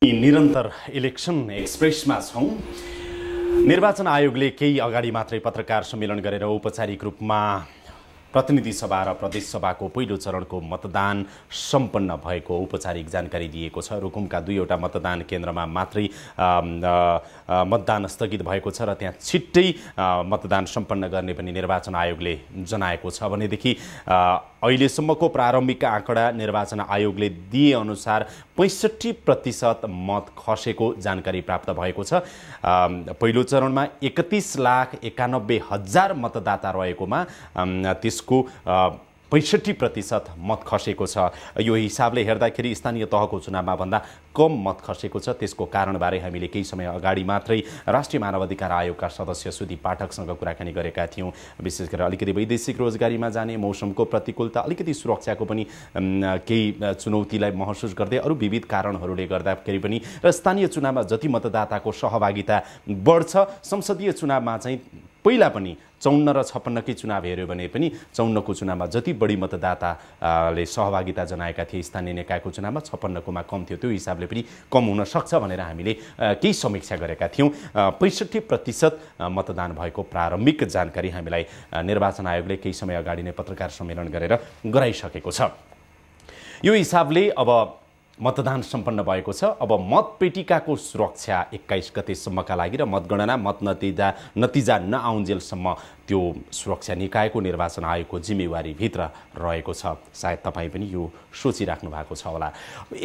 निरन्तर इलेक्सन एक्सप्रेसमा छौं। निर्वाचन आयोगले केही अगाडि मात्रै पत्रकार सम्मेलन गरेर औपचारिक रूपमा प्रतिनिधि सभा र प्रदेश सभाको पहिलो चरणको मतदान सम्पन्न भएको औपचारिक जानकारी दिएको छ। रुकुमका 2वटा मतदान केन्द्रमा मात्रै मतदान स्थगित भएको छ र त्यहाँ छिट्टै मतदान सम्पन्न गर्ने पनि निर्वाचन आयोगले जनाएको छ। भनेदेखि अहिलेसम्मको प्रारम्भिक आँकडा निर्वाचन आयोगले दिए अनुसार 65% मत खसेको जानकारी प्राप्त भएको छ। पहिलो चरणमा 31,91,000 मतदाता रहेकोमा त्यसको 65% मत खसेको छ। यो हिसाबले हेर्दाखेरि स्थानीय तहको चुनावमा भन्दा कम मत खसेको छ। त्यसको कारणबारे हामीले केही समय अगाडि मात्रै राष्ट्रिय मानवाधिकार आयोगका सदस्य सुदीप पाठकसँग कुराकानी गरेका थियौँ। विशेष गरेर अलिकति वैदेशिक रोजगारीमा जाने, मौसमको प्रतिकूलता, अलिकति सुरक्षाको पनि केही चुनौतीलाई महसुस गर्दै अरू विविध कारणहरूले गर्दाखेरि पनि र स्थानीय चुनावमा जति मतदाताको सहभागिता बढ्छ, संसदीय चुनावमा चाहिँ पहिला पनि 54 र 56कै चुनाव हेऱ्यो भने पनि 54को चुनावमा जति बढी मतदाताले सहभागिता जनाएका थिए स्थानीय निकायको चुनावमा 56कोमा कम थियो। त्यो हिसाबले पनि कम हुन सक्छ भनेर हामीले केही समीक्षा गरेका थियौँ। 65% मतदान भएको प्रारम्भिक जानकारी हामीलाई निर्वाचन आयोगले केही समय अगाडि नै पत्रकार सम्मेलन गरेर गराइसकेको छ। यो हिसाबले अब मतदान सम्पन्न भएको छ। अब मतपेटिकाको सुरक्षा 21 गतेसम्मका लागि र मतगणना नतिजा नआउन्जेलसम्म त्यो सुरक्षा निकायको निर्वाचन आयोगको जिम्मेवारीभित्र रहेको छ। सायद तपाईँ पनि यो सोचिराख्नु भएको छ होला।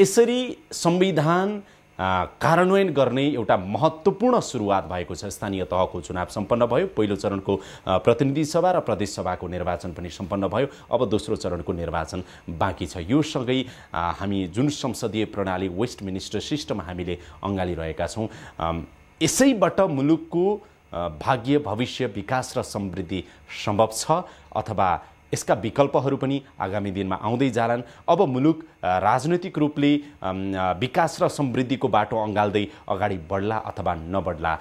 यसरी संविधान कार्यान्वयन गर्ने एउटा महत्त्वपूर्ण सुरुवात भएको छ। स्थानीय तहको चुनाव सम्पन्न भयो, पहिलो चरणको प्रतिनिधि सभा र प्रदेश सभाको निर्वाचन पनि सम्पन्न भयो। अब दोस्रो चरणको निर्वाचन बाँकी छ। यो सँगै हामी जुन संसदीय प्रणाली वेस्टमिनिस्टर सिस्टम हामीले अँगालिरहेका छौँ, यसैबाट मुलुकको भाग्य, भविष्य, विकास र समृद्धि सम्भव छ अथवा यसका विकल्पहरू पनि आगामी दिनमा आउँदै जालान्। अब मुलुक राजनैतिक रूपले विकास र समृद्धिको बाटो अँगाल्दै अगाडि बढ्ला अथवा नबढ्ला,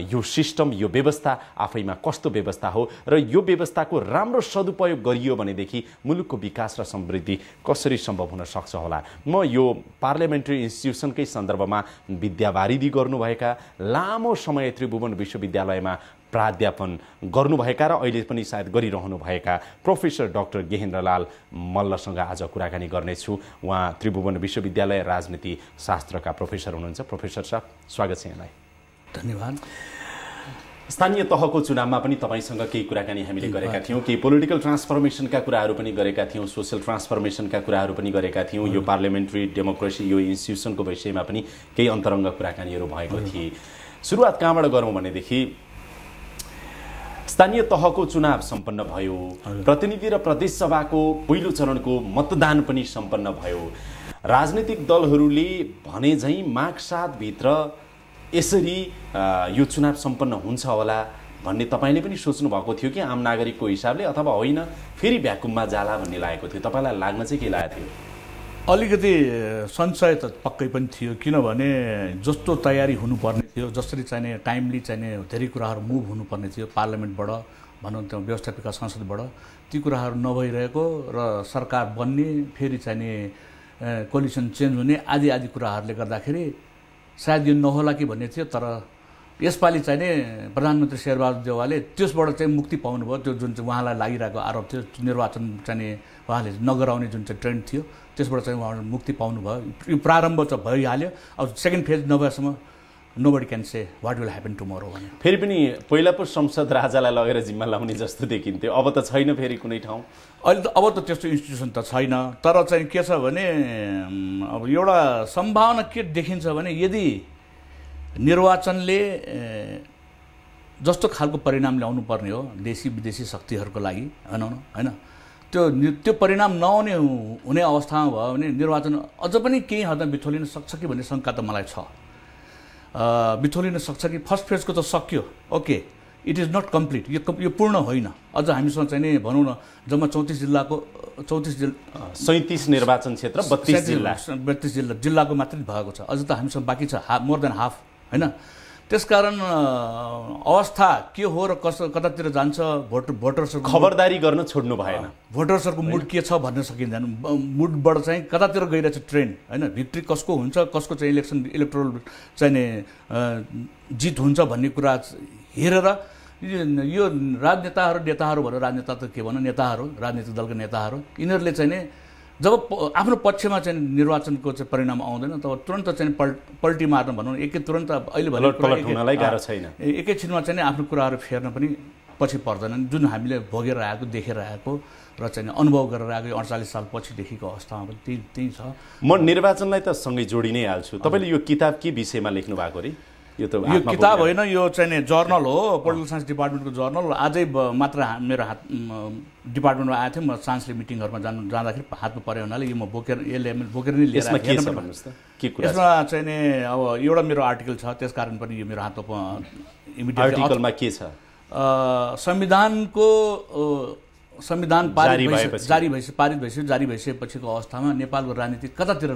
यो सिस्टम, यो व्यवस्था आफैमा कस्तो व्यवस्था हो र यो व्यवस्थाको राम्रो सदुपयोग गरियो भनेदेखि मुलुकको विकास र समृद्धि कसरी सम्भव हुन सक्छ होला। म यो पार्लियामेन्ट्री इन्स्टिट्युसनकै सन्दर्भमा विद्यावारिधि गर्नुभएका, लामो समय त्रिभुवन विश्वविद्यालयमा प्राध्यापन गर्नुभएका र अहिले पनि सायद गरिरहनुभएका प्रोफेसर डाक्टर गेहेन्द्रलाल मल्लसँग आज कुराकानी गर्नेछु। उहाँ त्रिभुवन विश्वविद्यालय राजनीति शास्त्रका प्रोफेसर हुनुहुन्छ। प्रोफेसर साहब, स्वागत छ यहाँलाई। धन्यवाद। स्थानीय तहको चुनावमा पनि तपाईँसँग केही कुराकानी हामीले गरेका थियौँ, केही पोलिटिकल ट्रान्सफर्मेसनका कुराहरू पनि गरेका थियौँ, सोसल ट्रान्सफर्मेसनका कुराहरू पनि गरेका थियौँ। यो पार्लियामेन्ट्री डेमोक्रेसी, यो इन्स्टिट्युसनको विषयमा पनि केही अन्तरङ्ग कुराकानीहरू भएको थिए। सुरुवात कहाँबाट गरौँ भनेदेखि स्थानीय तहको चुनाव सम्पन्न भयो, प्रतिनिधि र प्रदेश सभाको पहिलो चरणको मतदान पनि सम्पन्न भयो। राजनीतिक दलहरूले भने झैँ माघ 7 भित्र यसरी यो चुनाव सम्पन्न हुन्छ होला भन्ने तपाईँले पनि सोच्नु भएको थियो कि आम नागरिकको हिसाबले, अथवा होइन फेरि भ्याकुममा जाला भन्ने लागेको थियो? तपाईँलाई लाग्न चाहिँ के लागेको थियो? अलिकति संशय त पक्कै पनि थियो, किनभने जस्तो तयारी हुनुपर्ने थियो, जसरी चाहिने टाइमली चाहिने धेरै कुराहरू मुभ हुनुपर्ने थियो पार्लियामेन्टबाट, भनौँ त्यो व्यवस्थापिका संसदबाट, ती कुराहरू नभइरहेको र सरकार बन्ने, फेरि चाहिने कोलिसन चेन्ज हुने आदि कुराहरूले गर्दाखेरि सायद यो नहोला कि भन्ने थियो। तर यसपालि चाहिने प्रधानमन्त्री शेरबहादुर देउवाले त्यसबाट चाहिँ मुक्ति पाउनुभयो। त्यो जुन चाहिँ उहाँलाई लागिरहेको आरोप थियो, निर्वाचन चाहिने उहाँले नगराउने जुन चाहिँ ट्रेन्ड थियो, त्यसबाट चाहिँ उहाँले मुक्ति पाउनुभयो। यो प्रारम्भ चाहिँ भइहाल्यो। अब सेकेन्ड फेज नभएसम्म nobody can say what will happen tomorrow भने। फेरि पनि पहिला पो संसद राजालाई लगेर जिम्मा लाउने जस्तो देखिन्थ्यो, अब त छैन फेरि कुनै ठाउँ। अहिले त अब त त्यस्तो इन्स्टिट्युसन त छैन। तर चाहिँ के छ भने अब एउटा सम्भावना के देखिन्छ भने यदि निर्वाचनले जस्तो खालको परिणाम ल्याउनु पर्ने हो देशी विदेशी शक्तिहरूको लागि, होइन त्यो परिणाम नआउने हुने अवस्थामा भयो भने निर्वाचन अझ पनि केही हदमा बिथोलिन सक्छ कि भन्ने शङ्का त मलाई छ। बिथोलिन सक्छ कि फर्स्ट फेजको त सक्यो, okay, it is not complete, यो पूर्ण होइन। अझ हामीसँग चाहिँ नि भनौँ न जम्मा 37 निर्वाचन क्षेत्र, 32 जिल्लाको मात्रै भएको छ। अझ त हामीसँग बाँकी छ मोर देन हाफ, होइन। त्यसकारण अवस्था के हो र कतातिर जान्छ भोटर्सहरूको खबरदारी गर्न छोड्नु भएन। भोटर्सहरूको मुड के छ भन्न सकिँदैन। मुडबाट चाहिँ कतातिर गइरहेछ ट्रेन्ड होइन, भिक्ट्री कसको हुन्छ, कसको चाहिँ इलेक्टोरल चाहिँ जित हुन्छ भन्ने कुरा हेरेर यो नेताहरू भनेर राजनेता त के भनौँ, राजनीतिक दलका नेताहरू यिनीहरूले चाहिँ नि जब आफ्नो पक्षमा चाहिँ निर्वाचनको चाहिँ परिणाम आउँदैन तब तुरन्त चाहिँ पल्टी मार्न भनौँ तुरन्त अहिले एकैछिनमा चाहिँ आफ्नो कुराहरू फेर्न पनि पछि पर्दैनन्। जुन हामीले भोगेर आएको देखेर आएको र चाहिँ अनुभव गरेर आएको 48 साल पछिदेखिको अवस्थामा पनि त्यही छ। म निर्वाचनलाई त सँगै जोडि नै हाल्छु। तपाईँले यो किताब के विषयमा लेख्नु भएको रे? यो किताब होइन, यो चाहिँ जर्नल हो, पोलिटिकल साइन्स डिपार्टमेन्टको जर्नल। आजै मात्र मेरो हात डिपार्टमेन्टमा आएको थियो, म चान्सले मिटिङहरूमा जाँदाखेरि हातमा परे हुनाले यो म बोकेर नै लिएर यसमा चाहिँ नि अब एउटा मेरो आर्टिकल छ, त्यस कारण पनि यो मेरो हातमा आर्टिकलमा के छ? संविधान पारित भइसकेपछिको अवस्थामा नेपालको राजनीति कतातिर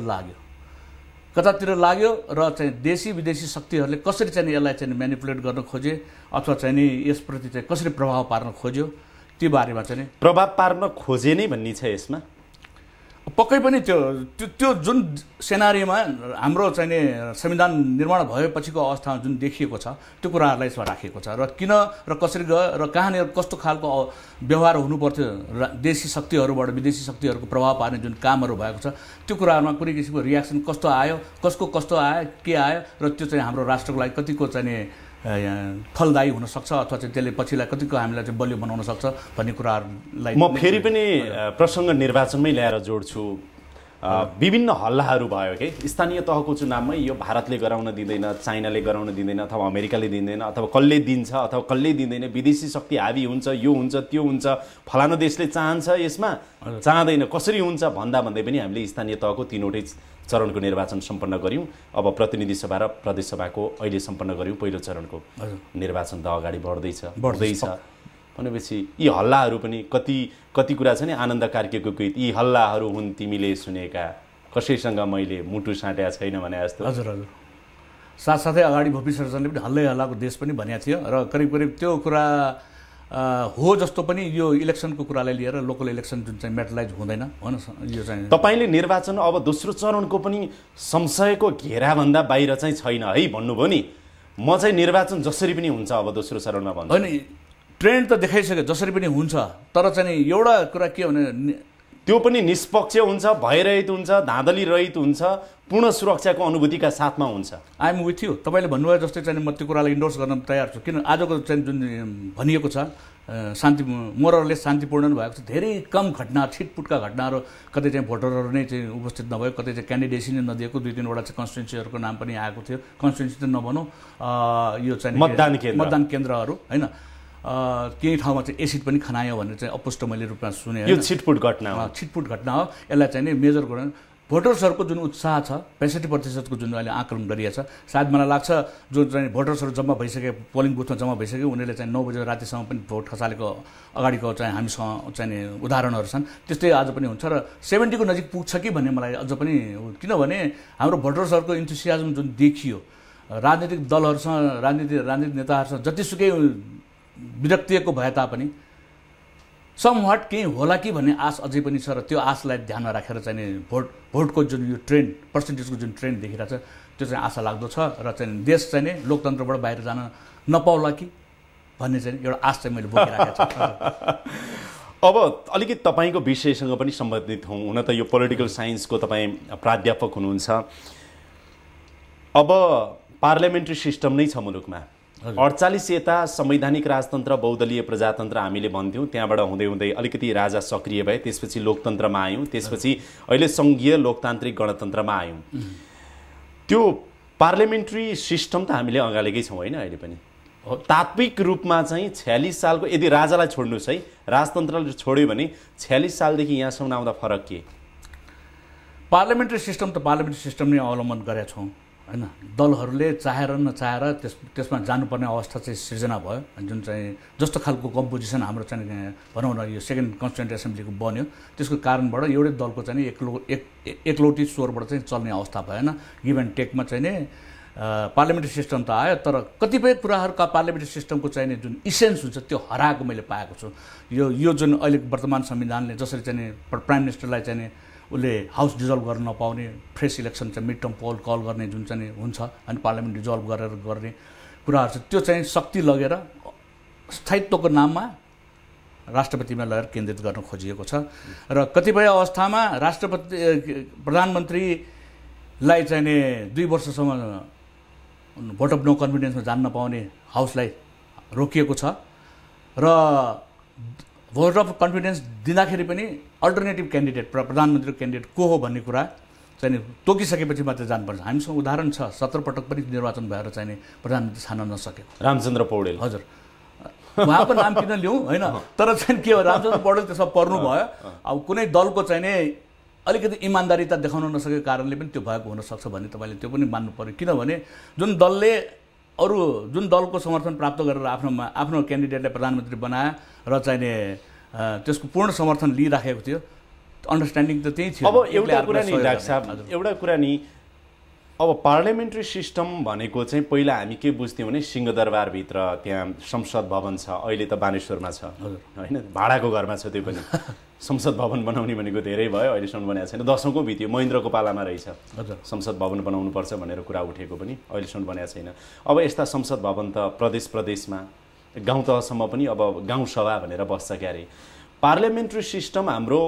लाग्यो र चाहिँ देशी विदेशी शक्तिहरूले कसरी चाहिँ यसलाई चाहिँ म्यानिपुलेट गर्न खोजे अथवा चाहिँ नि यसप्रति चाहिँ कसरी प्रभाव पार्न खोज्यो, त्यो बारेमा चाहिँ प्रभाव पार्न खोजे नै भन्ने छ यसमा। पक्कै पनि त्यो जुन सेनारीमा हाम्रो चाहिँ नि संविधान निर्माण भएपछिको अवस्थामा जुन देखिएको छ त्यो कुराहरूलाई यसमा राखिएको छ र किन र कसरी गयो र कहाँनिर कस्तो खालको व्यवहार हुनुपर्थ्यो देशी शक्तिहरूबाट विदेशी शक्तिहरूको प्रभाव पार्ने जुन कामहरू भएको छ त्यो कुराहरूमा कुनै किसिमको रियाक्सन कस्तो आयो, कस्तो आयो, के आयो र त्यो चाहिँ हाम्रो राष्ट्रको लागि कतिको चाहिँ फलदायी हुनसक्छ अथवा चाहिँ त्यसले पछिलाई कतिको हामीलाई चाहिँ बलियो बनाउन सक्छ भन्ने कुराहरूलाई म फेरि पनि प्रसङ्ग निर्वाचनमै ल्याएर जोड्छु। विभिन्न हल्लाहरू भयो कि स्थानीय तहको चुनावमै यो भारतले गराउन दिँदैन, चाइनाले गराउन दिँदैन, अथवा अमेरिकाले दिँदैन, अथवा कसले दिन्छ अथवा कसले दिँदैन, विदेशी शक्ति हावी हुन्छ, यो हुन्छ त्यो हुन्छ, फलानु देशले चाहन्छ यसमा चाहँदैन, कसरी हुन्छ भन्दै पनि हामीले स्थानीय तहको 3वटै चरणको निर्वाचन सम्पन्न गऱ्यौँ। अब प्रतिनिधि सभा र प्रदेश सभाको अहिले सम्पन्न गऱ्यौँ पहिलो चरणको निर्वाचन त अगाडि बढ्दैछ भनेपछि यी हल्लाहरू पनि कति कुरा छ नि आनन्द कार्कीको गीत, यी हल्लाहरू हुन् तिमीले सुनेका, कसैसँग मैले मुटु साँटेका छैन भने जस्तो। हजुर साथसाथै अगाडि भोपी सरजनले पनि हल्लाको देश पनि भनेको थियो र करिब त्यो कुरा हो जस्तो पनि यो इलेक्सनको कुरालाई लिएर लोकल इलेक्सन जुन चाहिँ मेटलाइज हुँदैन होइन, यो चाहिँ तपाईँले निर्वाचन अब दोस्रो चरणको पनि संशयको घेराभन्दा बाहिर चाहिँ छैन है भन्नुभयो नि। म चाहिँ निर्वाचन जसरी पनि हुन्छ अब दोस्रो चरणमा भन्छु होइन, ट्रेन्ड त देखाइसक्यो जसरी पनि हुन्छ, तर चाहिँ एउटा कुरा के भने त्यो पनि निष्पक्ष हुन्छ, भइरहेको हुन्छ, धाँधली रहित हुन्छ, पूर्ण सुरक्षाको अनुभूतिका साथमा हुन्छ। I'm with you. तपाईँले भन्नुभयो जस्तै चाहिँ म त्यो कुरालाई इन्डोर्स गर्न तयार छु। किन आजको चाहिँ जुन भनिएको छ मोरले शान्तिपूर्ण भएको छ, धेरै कम घटना छिटपुटका घटनाहरू, कतै चाहिँ भोटरहरू नै चाहिँ उपस्थित नभयो, कतै चाहिँ क्यान्डिडेसी नै नदिएको, 2-3वटा चाहिँ कन्स्टिट्युन्सीहरूको नाम पनि आएको थियो। कन्स्टिट्युन्सी त नभनौँ, यो चाहिँ मतदान केन्द्रहरू होइन, केही ठाउँमा चाहिँ एसिड पनि खनायो भनेर चाहिँ अपुष्ट मैले रूपमा सुने। यो छिटपुट घटना हो, यसलाई चाहिँ नि मेजर गर्न भोटर्सहरूको जुन उत्साह छ 65% जुन अहिले आकलन गरिएको छ, सायद मलाई लाग्छ जो चाहिँ भोटर्सहरू जम्मा भइसके, पोलिङ बुथमा जम्मा भइसके, उनीहरूले चाहिँ 9 बजे रातिसम्म पनि भोट खसालेको अगाडिको चाहिँ हामीसँग चाहिँ उदाहरणहरू छन्। त्यस्तै आज पनि हुन्छ र 70 को नजिक पुग्छ कि भन्ने मलाई अझ पनि, किनभने हाम्रो भोटर्सहरूको इन्थुसियाजम जुन देखियो राजनीतिक दलहरूसँग राजनीतिक नेताहरूसँग जतिसुकै विरक्तिएको भए तापनि समवाट केही होला कि भन्ने आश अझै पनि छ र त्यो आशलाई ध्यानमा राखेर चाहिँ भोटको जुन यो ट्रेन्ड पर्सेन्टेजको जुन ट्रेन्ड देखिरहेको छ त्यो चाहिँ आशा लाग्दो छ र चाहिँ देश चाहिँ नि लोकतन्त्रबाट बाहिर जान नपाउला कि भन्ने चाहिँ एउटा आश चाहिँ मैले बोकिरहेको छु। अब अलिकति तपाईँको विषयसँग पनि सम्बन्धित हौँ, हुन त यो पोलिटिकल साइन्सको तपाईँ प्राध्यापक हुनुहुन्छ। अब पार्लियामेन्ट्री सिस्टम नै छ मुलुकमा, 48 यता संवैधानिक राजतन्त्र बहुदलीय प्रजातन्त्र हामीले भन्थ्यौँ, त्यहाँबाट हुँदै हुँदै अलिकति राजा सक्रिय भए, त्यसपछि लोकतन्त्रमा आयौँ, त्यसपछि अहिले सङ्घीय लोकतान्त्रिक गणतन्त्रमा आयौँ। त्यो पार्लियामेन्ट्री सिस्टम त हामीले अगालेकै छौँ होइन, अहिले पनि तात्विक रूपमा चाहिँ 46 सालको, यदि राजालाई छोड्नुहोस् है, राजतन्त्रले छोड्यो भने 46 सालदेखि यहाँसम्म आउँदा फरक के? पार्लियामेन्ट्री सिस्टम त पार्लियामेन्ट्री सिस्टम नै अवलम्बन गरेका छौँ होइन, दलहरूले चाहेर नचाहेर त्यसमा जानुपर्ने अवस्था चाहिँ सृजना भयो। जुन चाहिँ जस्तो खालको कम्पोजिसन हाम्रो चाहिँ भनौँ न यो सेकेन्ड कन्स्टिट्युन्ट एसेम्ब्लीको बन्यो, त्यसको कारणबाट एउटै दलको चाहिँ एकलौटी स्वरबाट चाहिँ चल्ने अवस्था भएन। गिभ एन्ड टेकमा चाहिँ नि पार्लियामेन्ट्री सिस्टम त आयो, तर कतिपय कुराहरूका पार्लियामेन्ट्री सिस्टमको चाहिने जुन इसेन्स हुन्छ त्यो हराएको मैले पाएको छु। यो जुन अहिले वर्तमान संविधानले जसरी चाहिँ प्राइम मिनिस्टरलाई चाहिँ उसले हाउस डिजल्भ गर्न नपाउने, फ्रेस इलेक्सन चाहिँ मिड टर्म पोल कल गर्ने जुन चाहिँ हुन्छ अनि पार्लियामेन्ट डिजल्भ गरेर गर्ने कुराहरू छ, त्यो चाहिँ शक्ति लगेर स्थायित्वको नाममा राष्ट्रपतिमा लगेर केन्द्रित गर्न खोजिएको छ। र कतिपय अवस्थामा प्रधानमन्त्रीलाई चाहिने 2 वर्षसम्म भोट अफ नो कन्फिडेन्समा जान नपाउने हाउसलाई रोकिएको छ र भोट अफ कन्फिडेन्स दिँदाखेरि पनि अल्टरनेटिभ क्यान्डिडेट प्रधानमन्त्रीको क्यान्डिडेट को हो भन्ने कुरा चाहिँ तोकिसकेपछि मात्रै जानुपर्छ। हामीसँग उदाहरण छ 17 पटक पनि निर्वाचन भएर चाहिँ प्रधानमन्त्री छान्न नसकेको रामचन्द्र पौडेल। हजुर, उहाँको नाम किन लिउँ होइन, तर चाहिँ के हो रामचन्द्र पौडेल त्यसमा पर्नु भयो। अब कुनै दलको चाहिँ अलिकति इमान्दारिता देखाउन नसकेको कारणले पनि त्यो भएको हुनसक्छ भन्ने तपाईँले त्यो पनि मान्नु पर्यो। किनभने जुन दलको समर्थन प्राप्त गरेर आफ्नो क्यान्डिडेटलाई प्रधानमन्त्री बनायो र चाहिने त्यसको पूर्ण समर्थन लिइराखेको थियो, अन्डरस्ट्यान्डिङ त त्यही थियो। अब एउटा कुरा नि डाक्टर साहब, एउटा कुरा नि, अब पार्लियामेन्ट्री सिस्टम भनेको चाहिँ पहिला हामी के बुझ्थ्यौँ भने सिंहदरबारभित्र त्यहाँ संसद भवन छ, अहिले त बानेश्वरमा छ होइन, भाडाको घरमा छ त्यो पनि। संसद भवन बनाउने भनेको धेरै भयो, अहिलेसम्म बनाएको छैन। 10औं भित्यो महेन्द्रको पालामा रहेछ संसद भवन बनाउनुपर्छ भनेर कुरा उठेको पनि, अहिलेसम्म बनाएको छैन। अब यस्ता संसद भवन त प्रदेशमा गाउँ तहसम्म पनि अब गाउँ सभा भनेर बस्छ क्यारे। पार्लियामेन्ट्री सिस्टम हाम्रो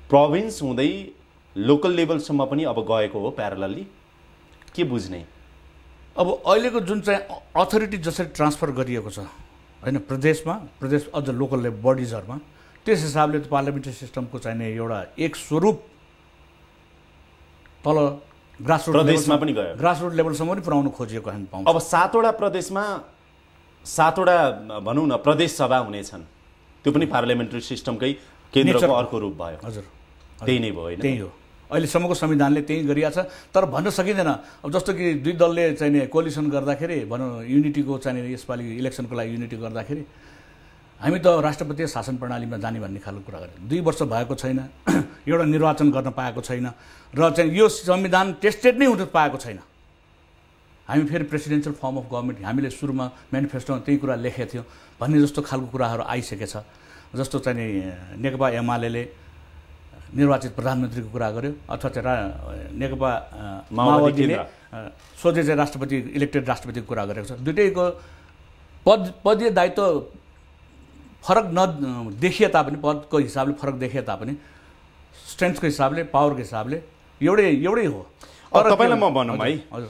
प्रोभिन्स हुँदै लोकल लेभलसम्म पनि अब गएको हो प्यारलली, के बुझ्ने? अब अहिलेको जुन चाहिँ अथोरिटी जसरी ट्रान्सफर गरिएको छ होइन प्रदेश अझ लोकल लेभल बडिजहरूमा, त्यस हिसाबले त पार्लियामेन्ट्री सिस्टमको चाहिने एउटा एक स्वरूप तल ग्रासरुट लेभलसम्म पनि पुर्याउनु खोजिएको हामी पाउँछौँ। अब 7वटा प्रदेशमा 7वटा भनौँ न प्रदेश सभा हुनेछन्, त्यो पनि पार्लियामेन्ट्री सिस्टमकै केन्द्रको अर्को रूप भयो। हजुर, त्यही नै भयो होइन? त्यही हो, अहिलेसम्मको संविधानले त्यही गरिएको छ। तर भन्न सकिँदैन, अब जस्तो कि 2 दलले चाहिँ कोलिसन गर्दाखेरि भनौँ युनिटीको चाहिँ यसपालि इलेक्सनको लागि युनिटी गर्दाखेरि हामी त राष्ट्रपतीय शासन प्रणालीमा जाने भन्ने खालको कुरा गरेँ। 2 वर्ष भएको छैन, एउटा निर्वाचन गर्न पाएको छैन र चाहिँ यो संविधान टेस्टेड नै हुन पाएको छैन। हामी फेरि प्रेसिडेन्सियल फर्म अफ गभर्मेन्ट, हामीले सुरुमा मेनिफेस्टोमा त्यही कुरा लेखेको थियो भन्ने जस्तो खालको कुराहरू आइसकेछ। जस्तो चाहिँ नेकपा एमाले निर्वाचित प्रधानमन्त्रीको कुरा गर्यो, अथवा चाहिँ नेकपा माओवादीले सोझै चाहिँ राष्ट्रपति इलेक्टेड राष्ट्रपतिको कुरा गरेको छ। दुईटैको पदीय दायित्व फरक देखिए तापनि, पदको हिसाबले फरक देखिए तापनि स्ट्रेन्थको हिसाबले, पावरको हिसाबले एउटै हो। अब तपाईँलाई म भनौँ है,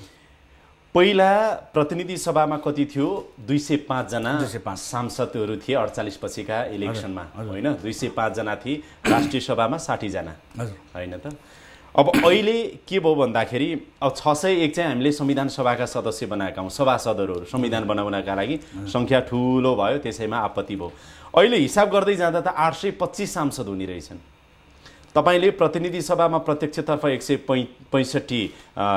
पहिला प्रतिनिधि सभामा कति थियो? 205 जना सांसदहरू थिए 48 पछिका इलेक्सनमा होइन, 205 जना थिए। राष्ट्रिय सभामा 60 जना होइन त। अब अहिले के भयो भन्दाखेरि अब 601 चाहिँ हामीले संविधान सभाका सदस्य बनाएका हौँ, सभासदहरू संविधान बनाउनका लागि सङ्ख्या ठुलो भयो, त्यसैमा आपत्ति भयो। अहिले हिसाब गर्दै जाँदा त 825 सांसद हुने रहेछन्। तपाईले प्रतिनिधि सभामा प्रत्यक्षतर्फ 165,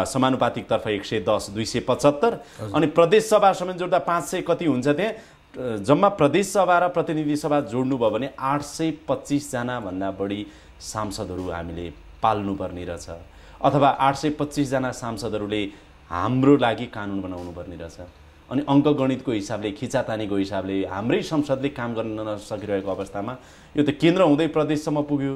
समानुपातिकतर्फ 110, 275 अनि प्रदेश सभा समेत जोड्दा 500 कति हुन्छ त्यहाँ। जम्मा प्रदेश सभा र प्रतिनिधि सभा जोड्नुभयो भने 825 जना भन्दा बढी सांसदहरू हामीले पाल्नुपर्ने रहेछ, अथवा 825 जना सांसदहरूले हाम्रो लागि कानुन बनाउनु पर्ने रहेछ। अनि अङ्कगणितको हिसाबले, खिचातानीको हिसाबले हाम्रै संसदले काम गर्न नसकिरहेको अवस्थामा यो त केन्द्र हुँदै प्रदेशसम्म पुग्यो।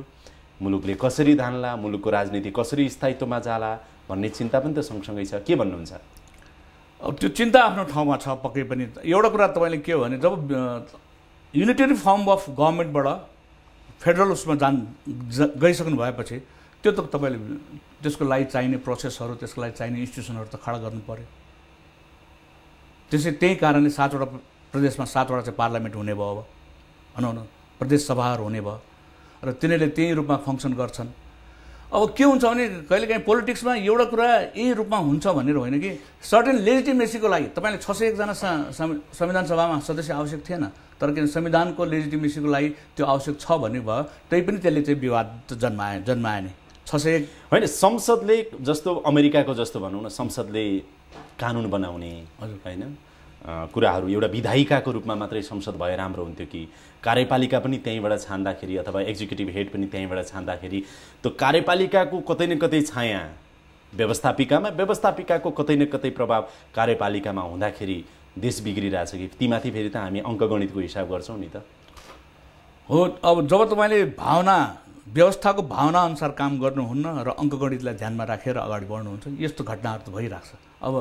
मुलुकले कसरी धान्ला, मुलुकको राजनीति कसरी स्थायित्वमा जाला भन्ने चिन्ता पनि त सँगसँगै छ। के भन्नुहुन्छ? अब त्यो चिन्ता आफ्नो ठाउँमा छ पक्कै पनि। एउटा कुरा तपाईँले के हो भने जब युनिटरी फर्म अफ गभर्मेन्टबाट फेडरल उसमा गइसक्नु भएपछि त्यो त तपाईँले त्यसको लागि चाहिने प्रोसेसहरू, त्यसको लागि चाहिने इन्स्टिट्युसनहरू त खडा गर्नु पर्यो। त्यसै त्यही कारणले 7वटा प्रदेशमा 7वटा चाहिँ पार्लियामेन्ट हुने भयो, अब भनौँ न प्रदेश सभाहरू हुने भयो र तिनीहरूले त्यही रूपमा फङ्सन गर्छन्। अब के हुन्छ भने कहिलेकाहीँ पोलिटिक्समा एउटा कुरा यही रूपमा हुन्छ भनेर होइन कि सर्टेन लेजिटिमेसीको लागि तपाईँले 601 जना संविधान सभामा सदस्य आवश्यक थिएन, तर किन संविधानको लेजिटिमेसीको लागि त्यो आवश्यक छ भन्ने भयो, त्यही पनि त्यसले चाहिँ विवाद जन्माए नि। 601 होइन, संसदले जस्तो अमेरिकाको जस्तो भनौँ न, संसदले कानुन बनाउने होइन कुराहरू एउटा विधायिकाको रूपमा मात्रै संसद भए राम्रो हुन्थ्यो कि कार्यपालिका पनि त्यहीँबाट छान्दाखेरि अथवा एक्जिक्युटिभ हेड पनि त्यहीँबाट छान्दाखेरि त्यो कार्यपालिकाको कतै न कतै छाया व्यवस्थापिकामा, व्यवस्थापिकाको कतै न कतै प्रभाव कार्यपालिकामा हुँदाखेरि देश बिग्रिरहेछ कि तीमाथि फेरि त हामी अङ्कगणितको हिसाब गर्छौँ नि त। हो, अब जब तपाईँले व्यवस्थाको भावना अनुसार काम गर्नुहुन्न र अङ्कगणितलाई ध्यानमा राखेर अगाडि बढ्नुहुन्छ, यस्तो घटनाहरू त भइरहेको छ। अब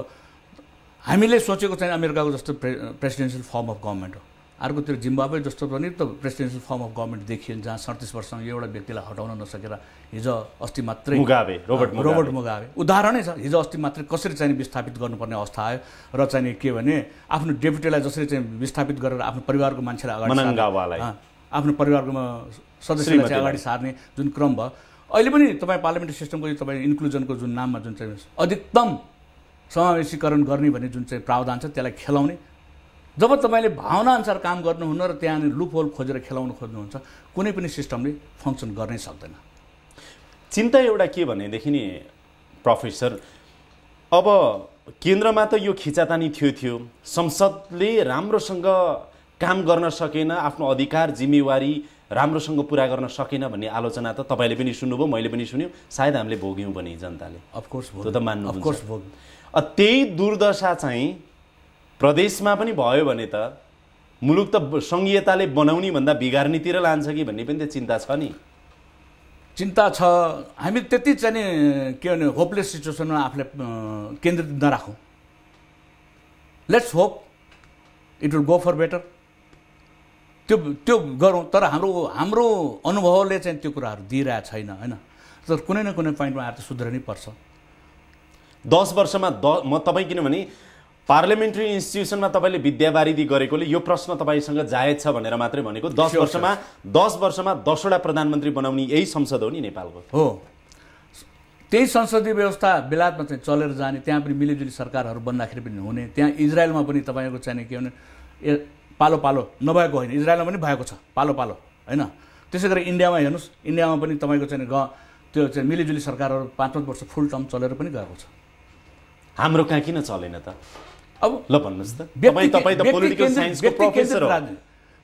हामीले सोचेको चाहिँ अमेरिकाको जस्तो प्रेसिडेन्सियल फर्म अफ गभर्मेन्ट हो, अर्कोतिर जिम्बाब्वे जस्तो पनि त प्रेसिडेन्सियल फर्म अफ गभर्मेन्ट देखियो, जहाँ 37 वर्षमा एउटा व्यक्तिलाई हटाउन नसकेर हिजो अस्ति मात्रै रोबर्ट मुगाबे उदाहरणै छ। हिजो अस्ति मात्रै कसरी चाहिँ विस्थापित गर्नुपर्ने अवस्था आयो र चाहिँ के भने आफ्नो डेपुटीलाई जसरी चाहिँ विस्थापित गरेर आफ्नो परिवारको मान्छेलाई अगाडि आफ्नो परिवारको सदस्यलाई चाहिँ अगाडि सार्ने जुन क्रम भयो। अहिले पनि तपाईँ पार्लियामेन्ट्री सिस्टमको तपाईँ इन्क्लुजनको जुन नाममा जुन चाहिँ अधिकतम समावेशीकरण गर्ने भन्ने जुन चाहिँ प्रावधान छ त्यसलाई खेलाउने, जब तपाईँले भावना अनुसार काम गर्नुहुन्न र त्यहाँ लुप होल खोजेर खेलाउन खोज्नुहुन्छ, कुनै पनि सिस्टमले फङ्सन गर्नै सक्दैन। चिन्ता एउटा के भनेदेखि नि प्रोफेसर, अब केन्द्रमा त यो खिचातानी थियो, संसदले राम्रोसँग काम गर्न सकेन, आफ्नो अधिकार जिम्मेवारी राम्रोसँग पुरा गर्न सकेन भन्ने आलोचना त तपाईँले पनि सुन्नुभयो, मैले पनि सुन्यौँ, सायद हामीले भोग्यौँ पनि जनताले। अफकोर्स त्यो त मान्नु। अफकोर्स त्यही दुर्दशा चाहिँ प्रदेशमा पनि भयो भने त मुलुक त सङ्घीयताले बनाउने भन्दा बिगार्नेतिर लान्छ कि भन्ने पनि त चिन्ता छ नि। चिन्ता छ। हामी त्यति चाहिँ के भने होपलेस सिचुएसनमा आफूलाई केन्द्रित नराखौँ। Let's hope it will go for better, त्यो गरौँ। तर हाम्रो अनुभवले चाहिँ त्यो कुराहरू दिइरहेको छैन होइन। तर कुनै न कुनै पोइन्टमा आएर त सुध्रनै पर्छ। 10 वर्षमा म तपाईँ किनभने पार्लियामेन्ट्री इन्स्टिट्युसनमा तपाईँले विद्यावारिधि गरेकोले यो प्रश्न तपाईँसँग जायज छ भनेर मात्रै भनेको। 10 वर्षमा 10वटा प्रधानमन्त्री बनाउने यही संसद हो नि नेपालको। हो, त्यही संसदीय व्यवस्था बेलायतमा चाहिँ चलेर जाने, त्यहाँ पनि मिलिजुली सरकारहरू बन्दाखेरि पनि हुने। त्यहाँ इजरायलमा पनि तपाईँको चाहिँ के भने पालो पालो नभएको होइन, इजरायलमा पनि भएको छ पालो पालो होइन। त्यसै गरी इन्डियामा हेर्नुहोस्, इन्डियामा पनि तपाईँको चाहिँ त्यो चाहिँ मिलिजुली सरकारहरू 5-5 वर्ष फुल टर्म चलेर पनि गएको छ। हाम्रो कहाँ किन चलेन त? अब ल भन्नुहोस् त, तपाईँ त पोलिटिकल साइन्सको प्रोफेसर हो।